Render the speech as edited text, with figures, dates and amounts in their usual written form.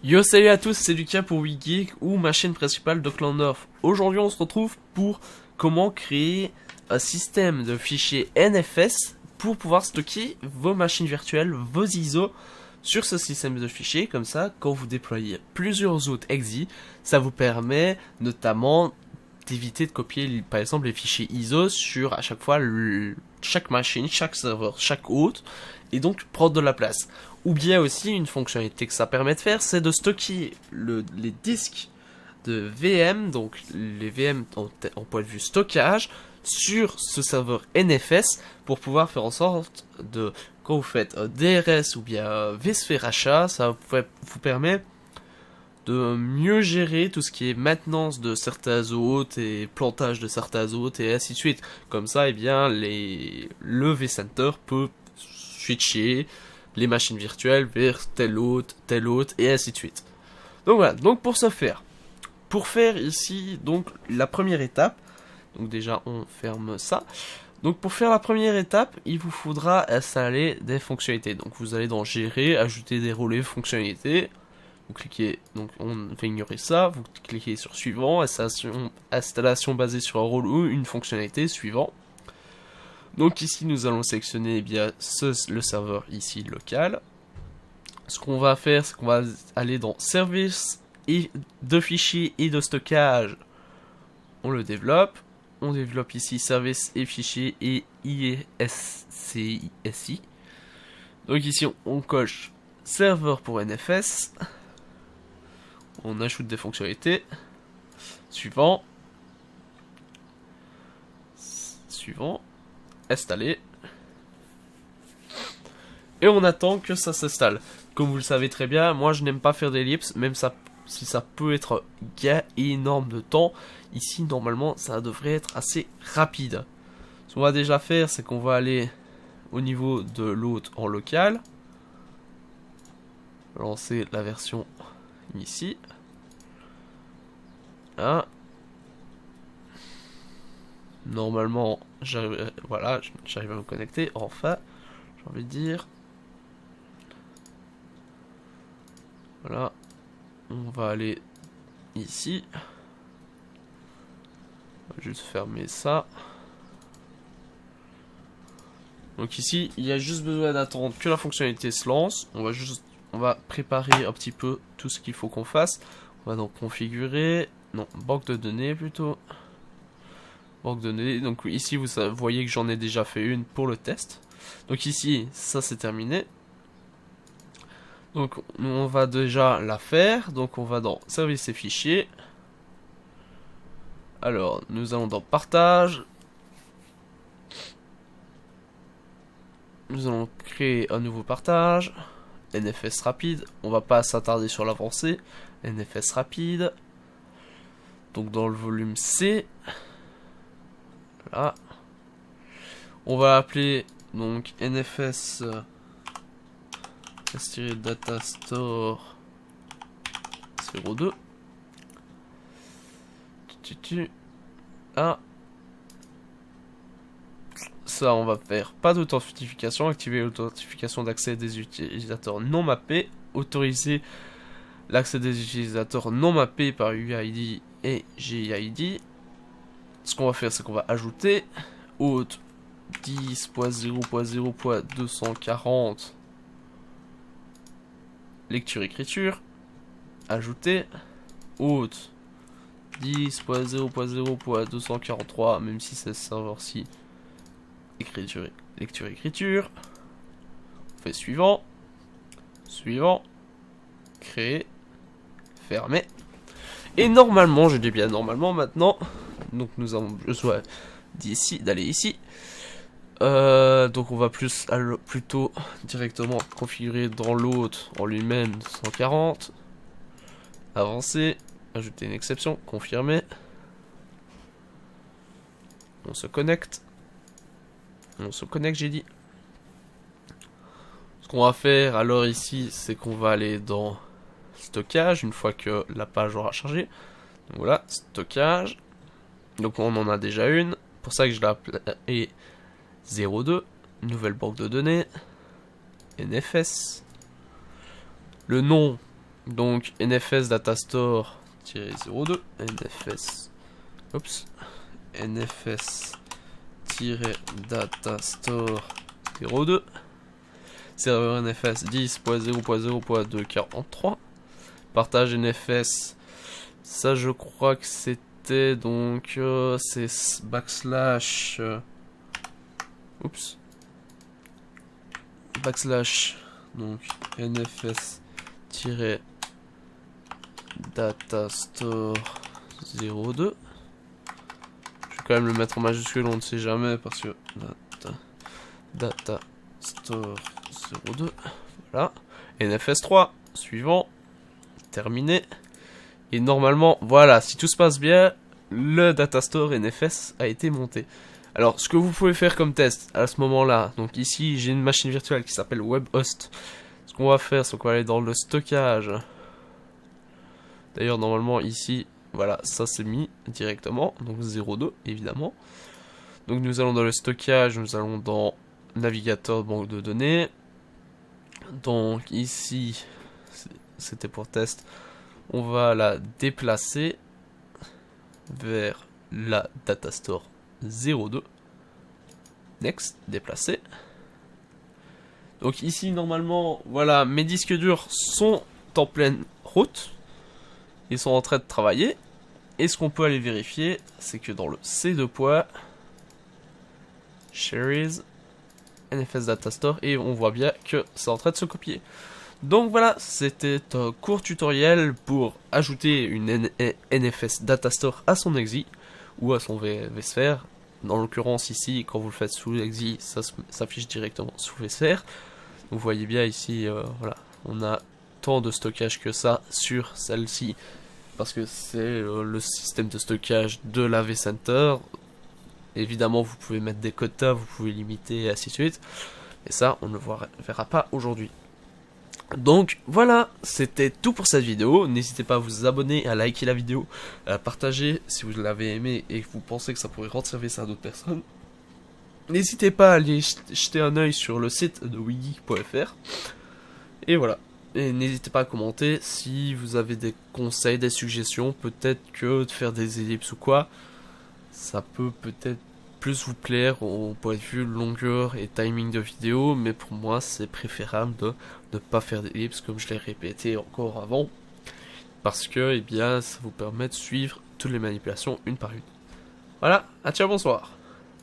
Yo, salut à tous, c'est Lucas pour WeGeek ou ma chaîne principale de Clan North. Aujourd'hui, on se retrouve pour comment créer un système de fichiers NFS pour pouvoir stocker vos machines virtuelles, vos ISO sur ce système de fichiers. Comme ça, quand vous déployez plusieurs autres EXE, ça vous permet notamment d'éviter de copier par exemple les fichiers ISO sur à chaque fois chaque machine, chaque serveur, chaque hôte, et donc prendre de la place. Ou bien aussi une fonctionnalité que ça permet de faire, c'est de stocker les disques de VM, donc les VM en point de vue stockage, sur ce serveur NFS pour pouvoir faire en sorte de, quand vous faites un DRS ou bien un vSphere achat, ça vous permet de mieux gérer tout ce qui est maintenance de certains hôtes et plantage de certains hôtes et ainsi de suite. Comme ça, eh bien, le vCenter peut switcher les machines virtuelles vers tel hôte, et ainsi de suite. Donc voilà, donc pour ce faire, ici, donc la première étape, donc déjà on ferme ça. Donc pour faire la première étape, il vous faudra installer des fonctionnalités. Donc vous allez dans gérer, ajouter des relais fonctionnalités. Vous cliquez, donc on va ignorer ça, vous cliquez sur suivant, installation basée sur un rôle ou une fonctionnalité, suivant. Donc ici nous allons sélectionner eh bien, le serveur ici local. Ce qu'on va faire, c'est qu'on va aller dans service et de fichiers et de stockage. On le développe. On développe ici service et fichiers et ISCI. Donc ici on coche serveur pour NFS. On ajoute des fonctionnalités. Suivant. Installer. Et on attend que ça s'installe. Comme vous le savez très bien, moi je n'aime pas faire d'ellipse, même si ça peut être gain énorme de temps. Ici normalement ça devrait être assez rapide. Ce qu'on va déjà faire, c'est qu'on va aller au niveau de l'hôte en local. Lancer la version ici. Là. Normalement, voilà, j'arrive à me connecter, enfin, j'ai envie de dire. Voilà, on va aller ici. On va juste fermer ça. Donc ici, il y a juste besoin d'attendre que la fonctionnalité se lance. On va préparer un petit peu tout ce qu'il faut qu'on fasse. On va donc configurer, non, banque de données plutôt. Banque de données, donc ici vous voyez que j'en ai déjà fait une pour le test. Donc ici, ça c'est terminé. Donc on va déjà la faire. Donc on va dans service et fichiers. Alors nous allons dans partage. Nous allons créer un nouveau partage. NFS rapide. On va pas s'attarder sur l'avancée. NFS rapide. Donc dans le volume C. Là. On va appeler donc NFS data store 02. Ah. Ça, on va faire pas d'authentification, activer l'authentification d'accès des utilisateurs non mappés, autoriser l'accès des utilisateurs non mappés par UID et GID. Ce qu'on va faire, c'est qu'on va ajouter hôte 10.0.0.240 lecture-écriture, ajouter hôte 10.0.0.243, même si c'est ce serveur-ci, lecture-écriture, on fait suivant, créer, fermer, et normalement, je dis bien normalement maintenant, donc nous avons besoin d'aller ici. Donc on va plutôt directement configurer dans l'hôte en lui-même 140. Avancer, ajouter une exception, confirmer. On se connecte, j'ai dit. Ce qu'on va faire alors ici, c'est qu'on va aller dans stockage une fois que la page aura chargé. Donc voilà, stockage. Donc on en a déjà une. Pour ça que je l'ai appelé 02, nouvelle banque de données, NFS. Le nom, Donc NFS datastore-02, NFS, oups, NFS-datastore-02, serveur NFS 10.0.0.243, partage NFS, ça je crois que c'était donc c'est backslash oups backslash donc NFS datastore 02. Je vais quand même le mettre en majuscule, on ne sait jamais, parce que datastore 02, voilà. NFS 3, suivant, terminé. Et normalement, voilà, si tout se passe bien, le datastore NFS a été monté. Alors, ce que vous pouvez faire comme test à ce moment-là, donc ici j'ai une machine virtuelle qui s'appelle WebHost. Ce qu'on va faire, c'est qu'on va aller dans le stockage. D'ailleurs, normalement, ici, voilà, ça c'est mis directement. Donc 02, évidemment. Donc nous allons dans le stockage, nous allons dans navigateur banque de données. Donc ici, c'était pour test. On va la déplacer vers la datastore 02. Next, déplacer. Donc ici, normalement, voilà, mes disques durs sont en pleine route. Ils sont en train de travailler. Et ce qu'on peut aller vérifier, c'est que dans le C2 poids, Shares, NFS Datastore, et on voit bien que c'est en train de se copier. Donc voilà, c'était un court tutoriel pour ajouter une NFS Datastore à son EXE ou à son vSphere. Dans l'occurrence ici, quand vous le faites sous EXE, ça s'affiche directement sous vSphere. Vous voyez bien ici, voilà, on a tant de stockage que ça sur celle-ci, parce que c'est le système de stockage de la vCenter. Évidemment, vous pouvez mettre des quotas, vous pouvez limiter, et ainsi de suite. Et ça, on ne le verra pas aujourd'hui. Donc voilà, c'était tout pour cette vidéo. N'hésitez pas à vous abonner, à liker la vidéo, à partager si vous l'avez aimé et que vous pensez que ça pourrait rendre service à d'autres personnes. N'hésitez pas à aller jeter un oeil sur le site de wigi.fr. Et voilà. Et n'hésitez pas à commenter si vous avez des conseils, des suggestions. Peut-être que de faire des ellipses ou quoi, ça peut peut-être plus vous plaire au point de vue longueur et timing de vidéo. Mais pour moi, c'est préférable de ne pas faire d'ellipses, comme je l'ai répété encore avant. Parce que, eh bien, ça vous permet de suivre toutes les manipulations une par une. Voilà, à ciao, bonsoir.